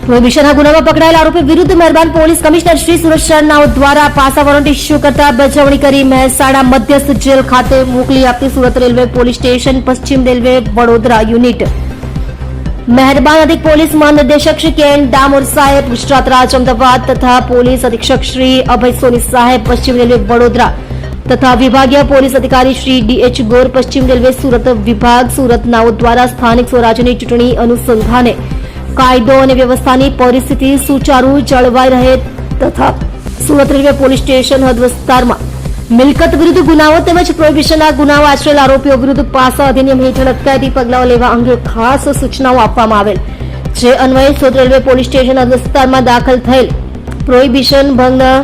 પ્રોહિબિશનના ગુનામાં પકડાયેલ આરોપી વિરુદ્ધ મહેરબાન પોલીસ કમિશનર શ્રી સુરત શહેરના દ્વારા પાસા વોરંટ ઇસ્યુ કરતા બચાવણી કરી મહેસાણા મધ્યસ્થ જેલ ખાતે મોકલી આપતી સુરત રેલવે પોલીસ સ્ટેશન પશ્ચિમ રેલવે વડોદરા યુનિટ મહેરબાન અધિક પોલીસ મહાનિદેશક શ્રી કે એન ડામોર સાહેબ ગુજરાત રાજ્ય અમદાવાદ તથા પોલીસ અધિક્ષક શ્રી અભય સોની સાહેબ પશ્ચિમ રેલવે વડોદરા તથા વિભાગીય પોલીસ અધિકારી શ્રી ડીએચ ગોર પશ્ચિમ રેલવે સુરત વિભાગ સુરતનાઓ દ્વારા સ્થાનિક સ્વરાજ્યની ચૂંટણી અનુસંધાને કાયદો અને વ્યવસ્થાની પરિસ્થિતિ સુચારુ જળવાઈ રહે તથા સુરત રેલવે પોલીસ સ્ટેશન હદ વિસ્તારમાં મિલકત વિરુદ્ધ ગુનાઓ તેમજ પ્રોહિબિશનના ગુનાઓ આચરેલ આરોપીઓ વિરુદ્ધ પાસા અધિનિયમ હેઠળ અટકાયતી પગલાઓ લેવા અંગે ખાસ સૂચનાઓ આપવામાં આવેલ, જે અન્વયે સુરત રેલવે પોલીસ સ્ટેશન હદ વિસ્તારમાં દાખલ થયેલ પ્રોહિબિશન ભંગના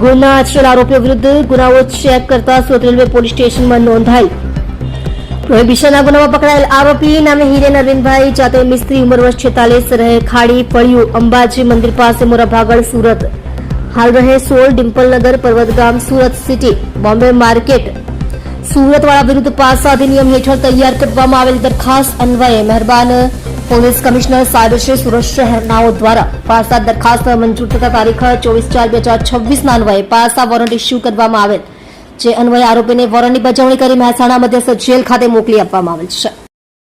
ગુના આચરેલ આરોપીઓ વિરુદ્ધ ગુનાઓ ચેક કરતા સુરત રેલવે પોલીસ સ્ટેશનમાં નોંધાયેલ પ્રોહિબિશનના ગુનામાં પકડાયેલ આરોપી નામે હિરેન અરવિંદભાઈ જાતે મિસ્ત્રી ઉંમર વર્ષ 46 રહે ખાડી ફળિયું અંબાજી મંદિર પાસે મોરાભાગળ સુરત હાલ રહે 16 ડિમ્પલનગર પર્વતગામ સુરત સિટી બોમ્બે માર્કેટ સુરત વાળા વિરુદ્ધ પાસા અધિનિયમ હેઠળ તૈયાર કરવામાં આવેલ દરખાસ્ત અન્વયે મહેરબાન પોલીસ કમિશનર સાહેબ શ્રી સુરત શહેરનાઓ દ્વારા પાસા દરખાસ્ત મંજૂર થતા તારીખ 24/4/2026 અન્વયે પાસા વોરંટ ઇસ્યુ કરવામાં આવેલ, જે અન્વયે આરોપીને વોરંટની બજાવણી કરી મહેસાણા મધ્યસ્થ જેલ ખાતે મોકલી આપવામાં આવેલ છે।